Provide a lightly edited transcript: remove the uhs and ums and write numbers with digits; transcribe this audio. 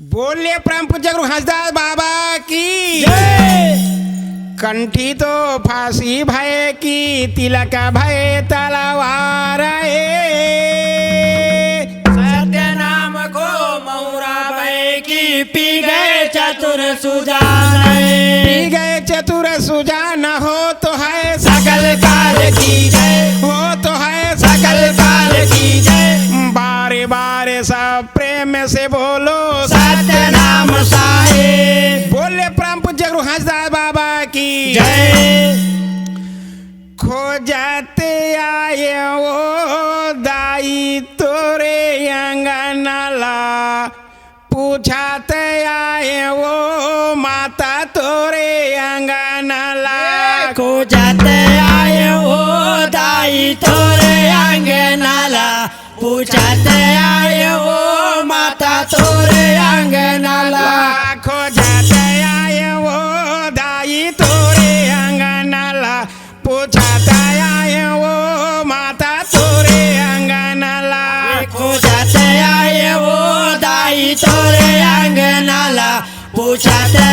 बोले परम पूज्य गुरु हंसदास बाबा की कंठी तो फांसी भय की तिलक भय तलवार सत्य नाम को मौरा भय की पी गए चतुर सुजान पी गए चतुर सुजान हो तो है सकल काल की जय हो तो है सकल काल की जय बारे बारे सब प्रेम से बोलो सत्य नाम साहेब बोले परम पूज्य गुरु हंसदास बाबा की जय खो जाते आए वो दाई तोरे अंगनाला पूछाते आए वो माता तोरे अंगनाला को जाते आए हो दाई तोरे अंगनाला पूछाते आए हो माता तोरे अंगनाला खो जाते आए वो दाई तोरे अंगनाला पूछाते आए वो माता तोरे अंगनाला को जाते आए हो दाई तोरे अंगनाला पूछाते